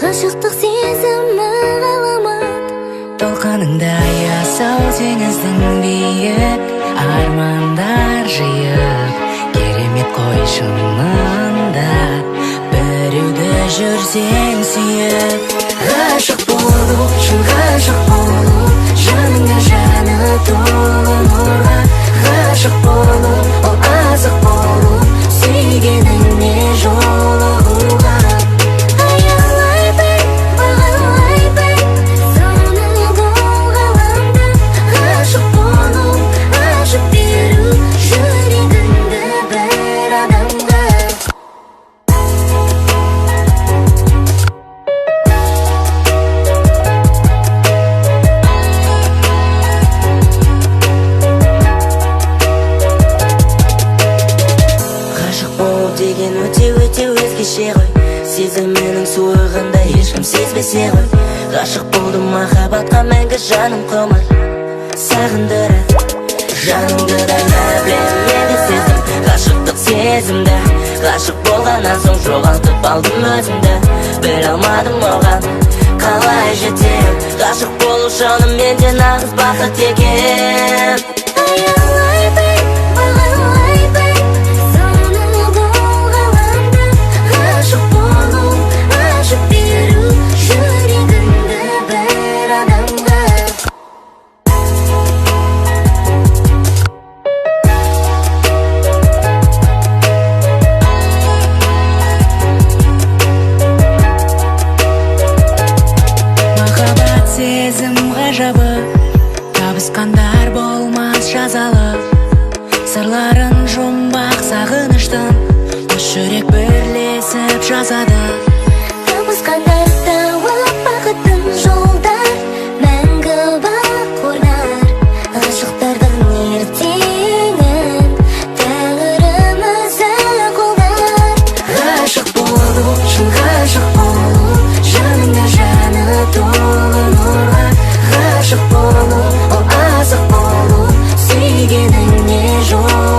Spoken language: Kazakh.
Ғашықтық сезімі ғаламат толқыныңда ясау теңіздің биік армандар жиып керемет қой шынында біреуді жүрсең сүйіп ғашық болу шын ғашық болу жаныңа жаны толы нұрға ғашық болу ол азық болу сүйгеніңе жолығуға деген өте өзгеше ғой сезімінің суығында ешкім сезбесе ғой ғашық болдым махаббатқа мәңгі жаным құмар сағындырады жанымды да білем неге сездім ғашықтық сезімді ғашық болғаннан соң жоғалтып алдым өзімді біле алмадым оған қалай жетем ғашық болу шынымен де нағыз бақыт екен сезім ғажабы табысқандар болмас жазалы сырларын жұмбақ сағыныштың қос жүрек бірлесіп жазады табысқандар тауып бақыттың жолдар мәңгі бақ орнар ғашықтардың ертеңін тәңірім өзі қолдар ғашық болу шын ғашық болу жаныңа жаны толы нұрға ғашық болу ол азық болу сүйгеніңе жол